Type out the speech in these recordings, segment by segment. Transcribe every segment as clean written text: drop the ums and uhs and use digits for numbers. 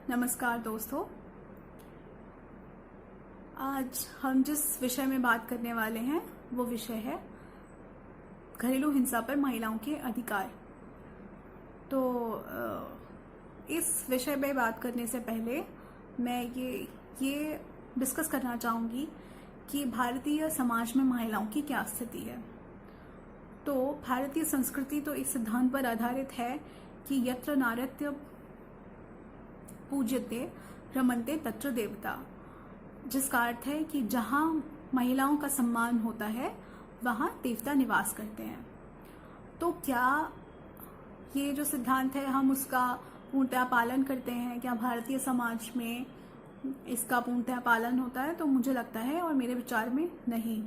नमस्कार दोस्तों। आज हम जिस विषय में बात करने वाले हैं वो विषय है घरेलू हिंसा पर महिलाओं के अधिकार। तो इस विषय पे बात करने से पहले मैं ये डिस्कस करना चाहूँगी कि भारतीय समाज में महिलाओं की क्या स्थिति है। तो भारतीय संस्कृति तो इस सिद्धांत पर आधारित है कि यत्र नार्यत्य पूज्यते रमन्ते तत्र देवता, जिसका अर्थ है कि जहाँ महिलाओं का सम्मान होता है वहाँ देवता निवास करते हैं। तो क्या ये जो सिद्धांत है हम उसका पूर्णतः पालन करते हैं? क्या भारतीय समाज में इसका पूर्णतः पालन होता है? तो मुझे लगता है और मेरे विचार में नहीं,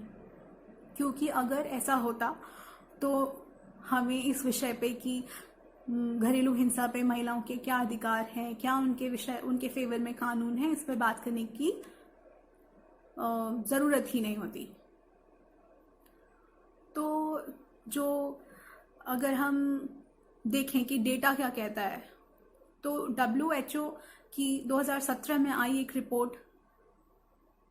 क्योंकि अगर ऐसा होता तो हमें इस विषय पे कि घरेलू हिंसा पे महिलाओं के क्या अधिकार हैं, क्या उनके फेवर में कानून है, इस पर बात करने की ज़रूरत ही नहीं होती। तो जो अगर हम देखें कि डेटा क्या कहता है, तो WHO की 2017 में आई एक रिपोर्ट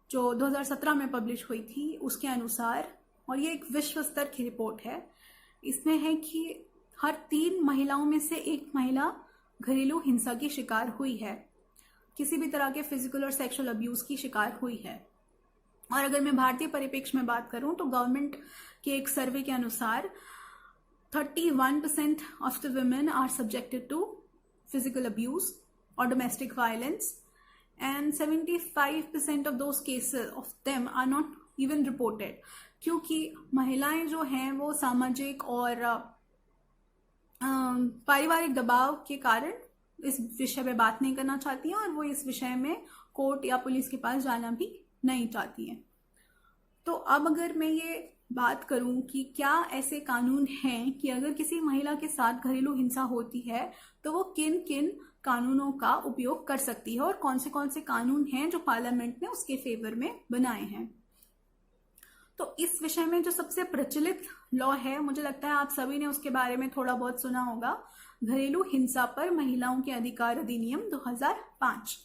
जो 2017 में पब्लिश हुई थी, उसके अनुसार, और ये एक विश्व स्तर की रिपोर्ट है, इसमें है कि हर 3 महिलाओं में से एक महिला घरेलू हिंसा की शिकार हुई है, किसी भी तरह के फिजिकल और सेक्सुअल अब्यूज की शिकार हुई है। और अगर मैं भारतीय परिप्रेक्ष्य में बात करूं तो गवर्नमेंट के एक सर्वे के अनुसार 31% of the women are subjected to physical abuse और domestic violence, and 75% of those cases of them are not even reported, क्योंकि महिलाएं जो हैं वो सामाजिक और पारिवारिक दबाव के कारण इस विषय पे बात नहीं करना चाहती हैं और वो इस विषय में कोर्ट या पुलिस के पास जाना भी नहीं चाहती हैं। तो अब अगर मैं ये बात करूं कि क्या ऐसे कानून हैं कि अगर किसी महिला के साथ घरेलू हिंसा होती है तो वो किन किन कानूनों का उपयोग कर सकती है और कौन से कानून हैं जो पार्लियामेंट ने उसके फेवर में बनाए हैं। तो इस विषय में जो सबसे प्रचलित लॉ है, मुझे लगता है आप सभी ने उसके बारे में थोड़ा बहुत सुना होगा, घरेलू हिंसा पर महिलाओं के अधिकार अधिनियम 2005।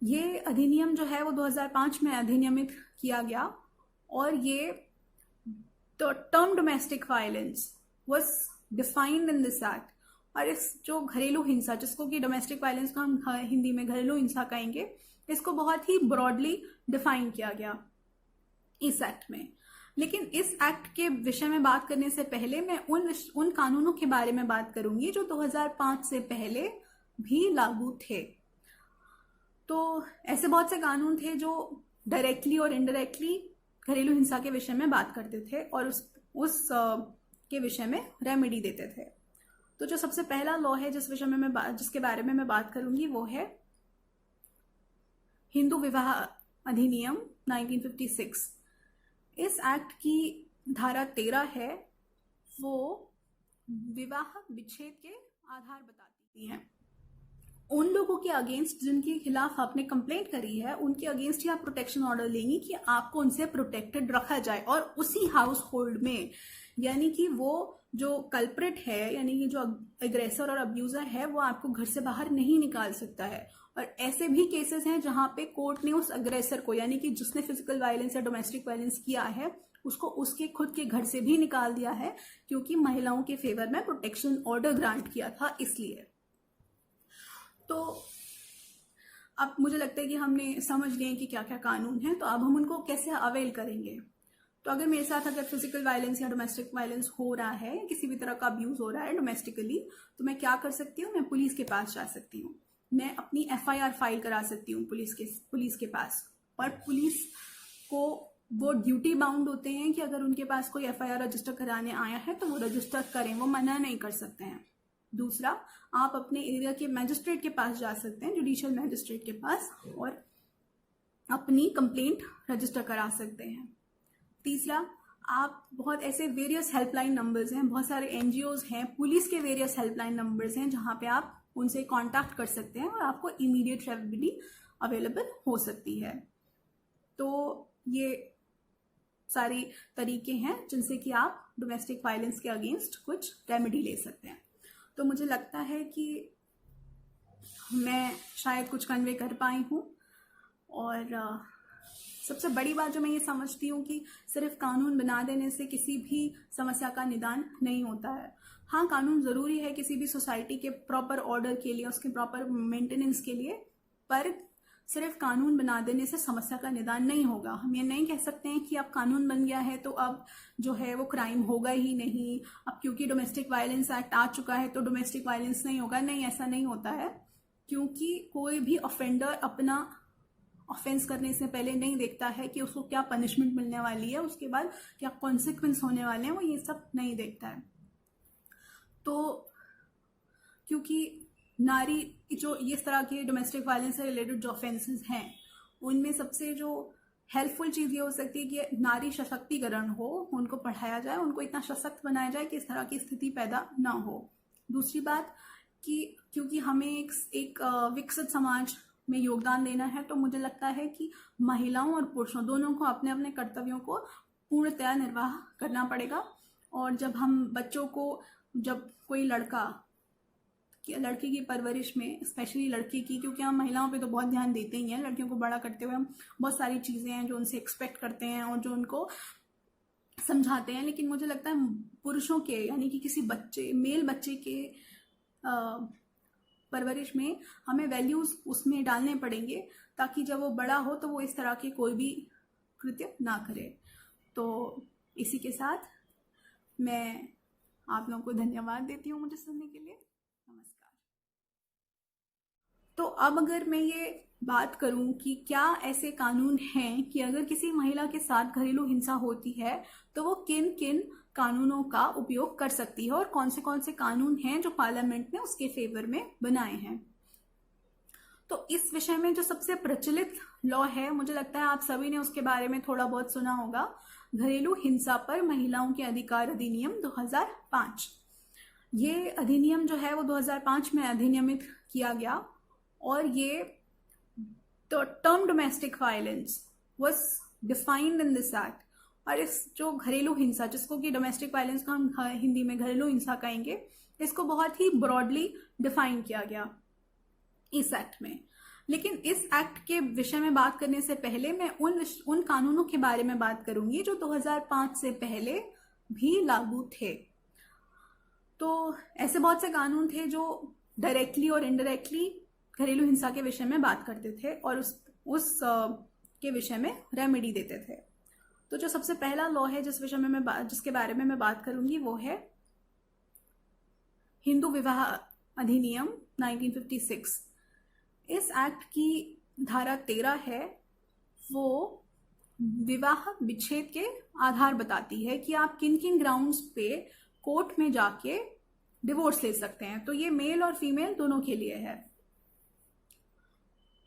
ये अधिनियम जो है वो 2005 में अधिनियमित किया गया और ये term domestic violence was defined in this act. और इस जो घरेलू हिंसा, जिसको कि डोमेस्टिक वायलेंस को हम हिंदी में घरेलू हिंसा कहेंगे, इसको बहुत ही ब्रॉडली डिफाइन किया गया इस एक्ट में। लेकिन इस एक्ट के विषय में बात करने से पहले मैं उन कानूनों के बारे में बात करूंगी जो 2005 से पहले भी लागू थे। तो ऐसे बहुत से कानून थे जो डायरेक्टली और इनडायरेक्टली घरेलू हिंसा के विषय में बात करते थे और उस के विषय में रेमेडी देते थे। तो जो सबसे पहला लॉ है जिसके बारे में मैं बात करूंगी वो है हिंदू विवाह अधिनियम 1956। इस एक्ट की धारा 13 है, वो विवाह विच्छेद के आधार बताती है। उन लोगों के अगेंस्ट जिनके खिलाफ आपने कंप्लेंट करी है, उनके अगेंस्ट ही आप प्रोटेक्शन ऑर्डर लेंगी कि आपको उनसे प्रोटेक्टेड रखा जाए और उसी हाउस होल्ड में, यानी कि वो जो कल्प्रिट है, यानी कि जो एग्रेसर और अब्यूजर है, वो आपको घर से बाहर नहीं निकाल सकता है। और ऐसे भी केसेस हैं जहां पे कोर्ट ने उस अग्रेसर को, यानी कि जिसने फिजिकल वायलेंस या डोमेस्टिक वायलेंस किया है, उसको उसके खुद के घर से भी निकाल दिया है, क्योंकि महिलाओं के फेवर में प्रोटेक्शन ऑर्डर ग्रांट किया था इसलिए। तो अब मुझे लगता है कि हमने समझ लिए कि क्या क्या कानून हैं, तो अब हम उनको कैसे अवेल करेंगे। तो अगर मेरे साथ अगर फिजिकल वायलेंस या डोमेस्टिक वायलेंस हो रहा है, किसी भी तरह का अब्यूज हो रहा है डोमेस्टिकली, तो मैं क्या कर सकती हूँ? मैं पुलिस के पास जा सकती हूँ, मैं अपनी FIR फाइल करा सकती हूँ पुलिस के पास। और पुलिस को वो ड्यूटी बाउंड होते हैं कि अगर उनके पास कोई FIR रजिस्टर कराने आया है तो वो रजिस्टर करें, वो मना नहीं कर सकते हैं। दूसरा, आप अपने एरिया के मैजिस्ट्रेट के पास जा सकते हैं, जुडिशियल मैजिस्ट्रेट के पास, और अपनी कंप्लेंट रजिस्टर करा सकते हैं। तीसरा, आप बहुत ऐसे वेरियस हेल्पलाइन नंबर्स हैं, बहुत सारे NGOs हैं, पुलिस के वेरियस हेल्पलाइन नंबर्स हैं जहां पे आप उनसे कांटेक्ट कर सकते हैं और आपको इमीडिएट रेमेडी अवेलेबल हो सकती है। तो ये सारी तरीके हैं जिनसे कि आप डोमेस्टिक वायलेंस के अगेंस्ट कुछ रेमेडी ले सकते हैं। तो मुझे लगता है कि मैं शायद कुछ कन्वे कर पाई हूँ। और सबसे बड़ी बात जो मैं ये समझती हूँ कि सिर्फ कानून बना देने से किसी भी समस्या का निदान नहीं होता है। हाँ, कानून ज़रूरी है किसी भी सोसाइटी के प्रॉपर ऑर्डर के लिए, उसके प्रॉपर मेंटेनेंस के लिए, पर सिर्फ कानून बना देने से समस्या का निदान नहीं होगा। हम ये नहीं कह सकते हैं कि अब कानून बन गया है तो अब जो है वो क्राइम होगा ही नहीं, अब क्योंकि डोमेस्टिक वायलेंस एक्ट आ चुका है तो डोमेस्टिक वायलेंस नहीं होगा। नहीं, ऐसा नहीं होता है, क्योंकि कोई भी ऑफेंडर अपना ऑफेंस करने से पहले नहीं देखता है कि उसको क्या पनिशमेंट मिलने वाली है, उसके बाद क्या कॉन्सिक्वेंस होने वाले हैं, वो ये सब नहीं देखता है। तो क्योंकि नारी जो इस तरह के डोमेस्टिक वायलेंस से रिलेटेड जो ऑफेंसेस हैं, उनमें सबसे जो हेल्पफुल चीज़ ये हो सकती है कि नारी सशक्तिकरण हो, उनको पढ़ाया जाए, उनको इतना सशक्त बनाया जाए कि इस तरह की स्थिति पैदा ना हो। दूसरी बात कि क्योंकि हमें एक विकसित समाज में योगदान देना है, तो मुझे लगता है कि महिलाओं और पुरुषों दोनों को अपने अपने कर्तव्यों को पूर्णतया निर्वाह करना पड़ेगा। और जब हम बच्चों को, जब कोई लड़की की परवरिश में, स्पेशली लड़की की, क्योंकि हम महिलाओं पे तो बहुत ध्यान देते ही हैं, लड़कियों को बड़ा करते हुए हम बहुत सारी चीज़ें हैं जो उनसे एक्सपेक्ट करते हैं और जो उनको समझाते हैं, लेकिन मुझे लगता है पुरुषों के, यानी कि किसी मेल बच्चे के परवरिश में हमें वैल्यूज़ उसमें डालने पड़ेंगे, ताकि जब वो बड़ा हो तो वो इस तरह के कोई भी कृत्य ना करे। तो इसी के साथ मैं आप लोगों को धन्यवाद देती हूँ मुझे सुनने के लिए। नमस्कार। तो अब अगर मैं ये बात करूं कि क्या ऐसे कानून हैं कि अगर किसी महिला के साथ घरेलू हिंसा होती है तो वो किन किन कानूनों का उपयोग कर सकती है, और कौन से कानून हैं जो पार्लियामेंट ने उसके फेवर में बनाए हैं। तो इस विषय में जो सबसे प्रचलित लॉ है, मुझे लगता है आप सभी ने उसके बारे में थोड़ा बहुत सुना होगा, घरेलू हिंसा पर महिलाओं के अधिकार अधिनियम 2005। ये अधिनियम जो है वो 2005 में अधिनियमित किया गया, और ये term domestic violence was defined in this act. और इस जो घरेलू हिंसा, जिसको कि डोमेस्टिक वायलेंस का हम हिंदी में घरेलू हिंसा कहेंगे, इसको बहुत ही ब्रॉडली डिफाइन किया गया इस एक्ट में। लेकिन इस एक्ट के विषय में बात करने से पहले मैं उन कानूनों के बारे में बात करूंगी जो 2005 से पहले भी लागू थे। तो ऐसे बहुत से कानून थे जो डायरेक्टली और इनडायरेक्टली घरेलू हिंसा के विषय में बात करते थे और उस के विषय में रेमेडी देते थे। तो जो सबसे पहला लॉ है जिसके बारे में मैं बात करूंगी वो है हिंदू विवाह अधिनियम 1956। इस एक्ट की धारा 13 है, वो विवाह विच्छेद के आधार बताती है कि आप किन किन ग्राउंड्स पे कोर्ट में जाके डिवोर्स ले सकते हैं। तो ये मेल और फीमेल दोनों के लिए है।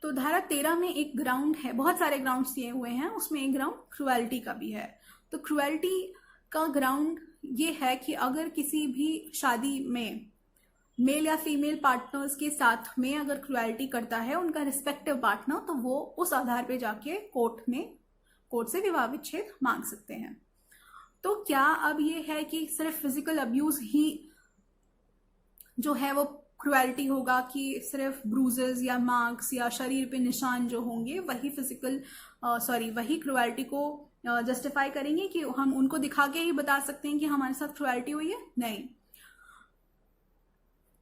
तो धारा 13 में एक ग्राउंड है, बहुत सारे ग्राउंड्स दिए हुए हैं, उसमें एक ग्राउंड क्रुएल्टी का भी है। तो क्रुएल्टी का ग्राउंड ये है कि अगर किसी भी शादी में मेल या फीमेल पार्टनर्स के साथ में अगर क्रुएल्टी करता है उनका रिस्पेक्टिव पार्टनर, तो वो उस आधार पे जाके कोर्ट से विवाह विच्छेद मांग सकते हैं। तो क्या अब ये है कि सिर्फ फिजिकल अब्यूज ही जो है वो क्रुएल्टी होगा, कि सिर्फ ब्रूजेस या मार्क्स या शरीर पे निशान जो होंगे वही क्रुएल्टी को जस्टिफाई करेंगे, कि हम उनको दिखा के ही बता सकते हैं कि हमारे साथ क्रुएल्टी हुई है? नहीं।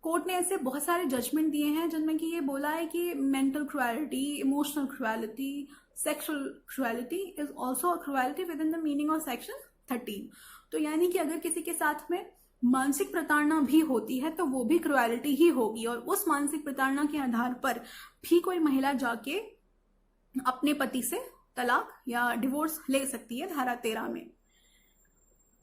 कोर्ट ने ऐसे बहुत सारे जजमेंट दिए हैं जिनमें कि ये बोला है कि mental cruelty, emotional cruelty, sexual cruelty is also cruelty with in the meaning of section 13। तो यानी कि अगर किसी के साथ में मानसिक प्रताड़ना भी होती है तो वो भी क्रुएलिटी ही होगी, और उस मानसिक प्रताड़ना के आधार पर भी कोई महिला जाके अपने पति से तलाक या डिवोर्स ले सकती है धारा 13 में।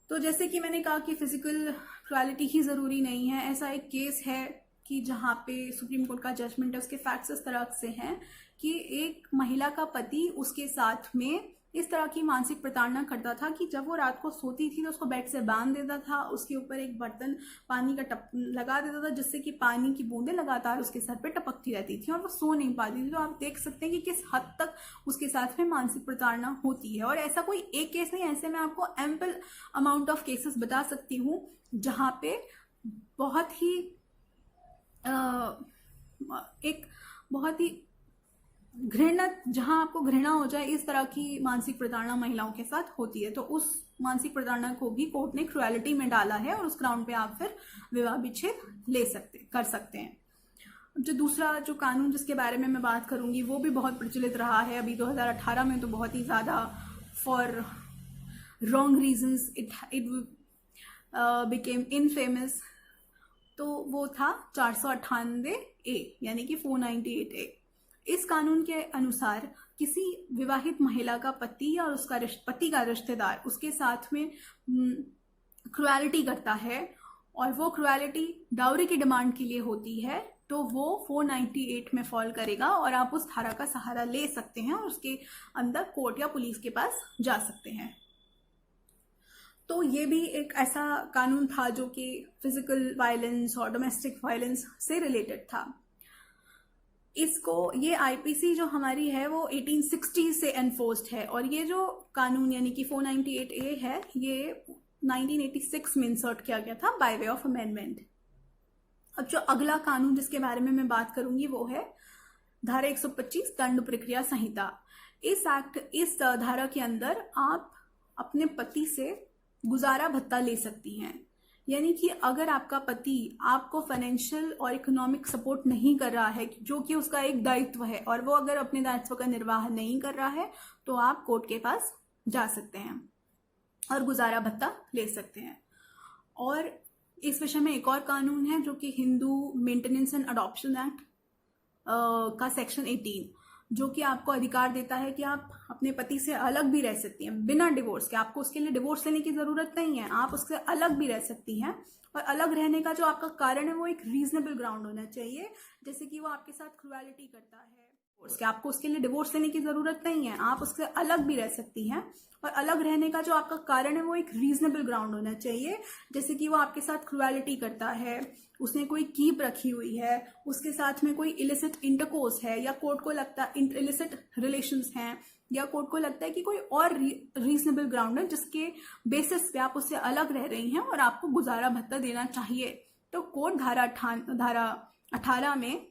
तो जैसे कि मैंने कहा कि फिजिकल क्रुएलिटी ही जरूरी नहीं है। ऐसा एक केस है कि जहाँ पे सुप्रीम कोर्ट का जजमेंट है, उसके फैक्ट्स इस तरह से हैं कि एक महिला का पति उसके साथ में इस तरह की मानसिक प्रताड़ना करता था कि जब वो रात को सोती थी तो उसको बेड से बांध देता था, उसके ऊपर एक बर्तन पानी का टप लगा देता था, जिससे कि पानी की बूंदें लगातार उसके सर पे टपकती रहती थी और वो सो नहीं पाती थी। तो आप देख सकते हैं कि किस हद तक उसके साथ में मानसिक प्रताड़ना होती है। और ऐसा कोई एक केस नहीं, ऐसे मैं आपको एम्पल अमाउंट ऑफ केसेस बता सकती हूँ जहाँ पे बहुत ही एक बहुत ही घृणा, जहां आपको घृणा हो जाए, इस तरह की मानसिक प्रताड़ना महिलाओं के साथ होती है। तो उस मानसिक प्रताड़ना को भी कोर्ट ने क्रुएलिटी में डाला है और उस ग्राउंड पे आप फिर विवाह विच्छेद कर सकते हैं। जो दूसरा जो कानून जिसके बारे में मैं बात करूंगी वो भी बहुत प्रचलित रहा है अभी 2018 में, तो बहुत ही ज़्यादा for wrong reasons it became infamous. तो वो था 498A यानी कि 498A। इस कानून के अनुसार किसी विवाहित महिला का पति या उसका पति का रिश्तेदार उसके साथ में क्रुएलिटी करता है और वो क्रुएलिटी डाउरी की डिमांड के लिए होती है, तो वो 498 में फॉल करेगा और आप उस धारा का सहारा ले सकते हैं और उसके अंदर कोर्ट या पुलिस के पास जा सकते हैं। तो ये भी एक ऐसा कानून था जो कि फिजिकल वायलेंस और डोमेस्टिक वायलेंस से रिलेटेड था। ये आईपीसी जो हमारी है वो 1860 से एनफोर्स्ड है और ये जो कानून यानी कि 498A है ये 1986 में इंसर्ट किया गया था बाय वे ऑफ अमेंडमेंट। अब जो अगला कानून जिसके बारे में मैं बात करूंगी वो है धारा 125 दंड प्रक्रिया संहिता। इस धारा के अंदर आप अपने पति से गुजारा भत्ता ले सकती हैं। यानी कि अगर आपका पति आपको फाइनेंशियल और इकोनॉमिक सपोर्ट नहीं कर रहा है, जो कि उसका एक दायित्व है, और वो अगर अपने दायित्व का निर्वाह नहीं कर रहा है, तो आप कोर्ट के पास जा सकते हैं और गुजारा भत्ता ले सकते हैं। और इस विषय में एक और कानून है जो कि Hindu maintenance and adoption act का सेक्शन 18, जो कि आपको अधिकार देता है कि आप अपने पति से अलग भी रह सकती हैं बिना डिवोर्स के। आपको उसके लिए डिवोर्स लेने की जरूरत नहीं है, आप उससे अलग भी रह सकती हैं। और अलग रहने का जो आपका कारण है वो एक रीजनेबल ग्राउंड होना चाहिए, जैसे कि वो आपके साथ क्रुएलिटी करता है, आपको उसके लिए डिवोर्स लेने की जरूरत नहीं है, आप उससे अलग भी रह सकती हैं। और अलग रहने का जो आपका कारण है वो एक रीजनेबल ग्राउंड होना चाहिए, जैसे कि वो आपके साथ क्रुएलिटी करता है, उसने कोई कीप रखी हुई है, उसके साथ में कोई इलिसिट इंटरकोर्स है, या कोर्ट को लगता है इलिसिट रिलेशंस हैं, या कोर्ट को लगता है कि कोई और रीजनेबल ग्राउंड है जिसके बेसिस पे आप उससे अलग रह रही हैं और आपको गुजारा भत्ता देना चाहिए। तो कोर्ट धारा 18 में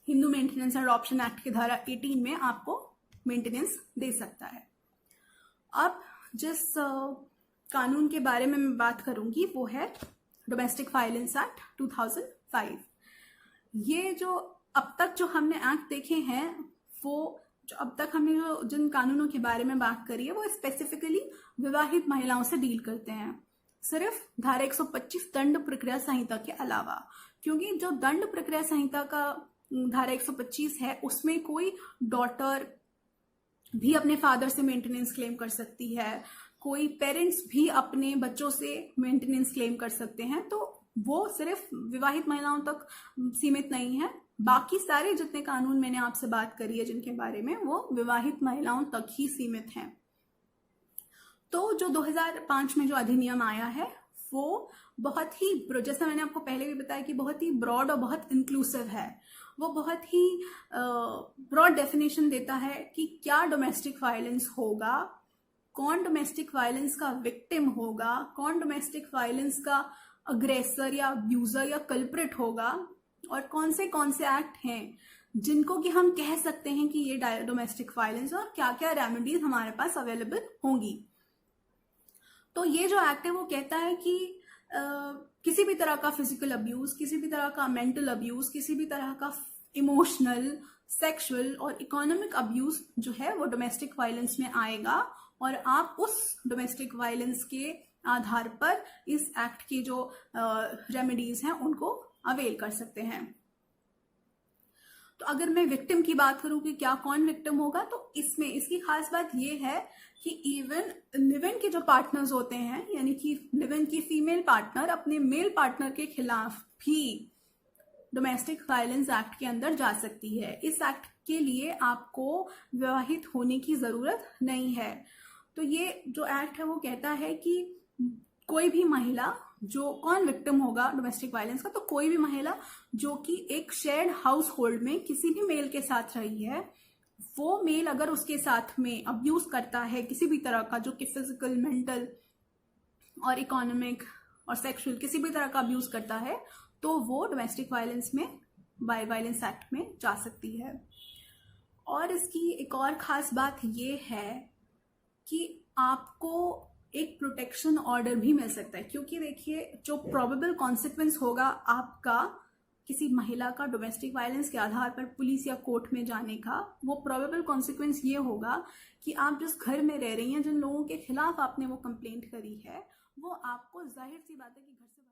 Hindu maintenance and adoption act की धारा 18 में आपको मेंटेनेंस दे सकता है। अब जिस कानून के बारे में मैं बात करूंगी वो है डोमेस्टिक वायलेंस एक्ट 2005। ये जो अब तक जो हमने एक्ट देखे हैं, वो जो अब तक हमने जिन कानूनों के बारे में बात करी है वो स्पेसिफिकली विवाहित महिलाओं से डील करते हैं, सिर्फ धारा 125 दंड प्रक्रिया संहिता के अलावा। क्योंकि जो दंड प्रक्रिया संहिता का धारा 125 है उसमें कोई डॉटर भी अपने फादर से मेंटेनेंस क्लेम कर सकती है, कोई पेरेंट्स भी अपने बच्चों से मेंटेनेंस क्लेम कर सकते हैं। तो वो सिर्फ विवाहित महिलाओं तक सीमित नहीं है, बाकी सारे जितने कानून मैंने आपसे बात करी है जिनके बारे में, वो विवाहित महिलाओं तक ही सीमित हैं। तो जो 2005 में जो अधिनियम आया है वो बहुत ही, जैसा मैंने आपको पहले भी बताया कि बहुत ही ब्रॉड और बहुत इंक्लूसिव है। वो बहुत ही ब्रॉड डेफिनेशन देता है कि क्या डोमेस्टिक वायलेंस होगा, कौन डोमेस्टिक वायलेंस का विक्टिम होगा, कौन डोमेस्टिक वायलेंस का अग्रेसर या अब्यूजर या कल्प्रिट होगा, और कौन से एक्ट हैं जिनको कि हम कह सकते हैं कि ये डोमेस्टिक वायलेंस, और क्या क्या रेमेडीज हमारे पास अवेलेबल होंगी। तो ये जो एक्ट है वो कहता है कि किसी भी तरह का फिजिकल अब्यूज, किसी भी तरह का मेंटल अब्यूज, किसी भी तरह का इमोशनल, सेक्सुअल और इकोनॉमिक अब्यूज जो है वो डोमेस्टिक वायलेंस में आएगा, और आप उस डोमेस्टिक वायलेंस के आधार पर इस एक्ट की जो रेमेडीज हैं उनको अवेल कर सकते हैं। तो अगर मैं विक्टिम की बात करूं कि क्या कौन विक्टिम होगा, तो इसमें इसकी खास बात यह है कि इवन लिव इन के जो पार्टनर्स होते हैं, यानी कि लिव इन की फीमेल पार्टनर अपने मेल पार्टनर के खिलाफ भी डोमेस्टिक वायलेंस एक्ट के अंदर जा सकती है। इस एक्ट के लिए आपको विवाहित होने की जरूरत नहीं है। तो ये जो एक्ट है वो कहता है कि कोई भी महिला जो, कौन विक्टिम होगा डोमेस्टिक वायलेंस का, तो कोई भी महिला जो कि एक शेयर्ड हाउस होल्ड में किसी भी मेल के साथ रही है, वो मेल अगर उसके साथ में अब्यूज करता है किसी भी तरह का, जो कि फिजिकल, मेंटल और इकोनॉमिक और सेक्सुअल किसी भी तरह का अब्यूज करता है, तो वो डोमेस्टिक वायलेंस में बाय वायलेंस एक्ट में जा सकती है। और इसकी एक और ख़ास बात ये है कि आपको एक प्रोटेक्शन ऑर्डर भी मिल सकता है, क्योंकि देखिए जो प्रोबेबल कॉन्सिक्वेंस होगा आपका किसी महिला का डोमेस्टिक वायलेंस के आधार पर पुलिस या कोर्ट में जाने का, वो प्रोबेबल कॉन्सिक्वेंस ये होगा कि आप जिस घर में रह रही हैं, जिन लोगों के खिलाफ आपने वो कंप्लेंट करी है, वो आपको जाहिर सी बात है कि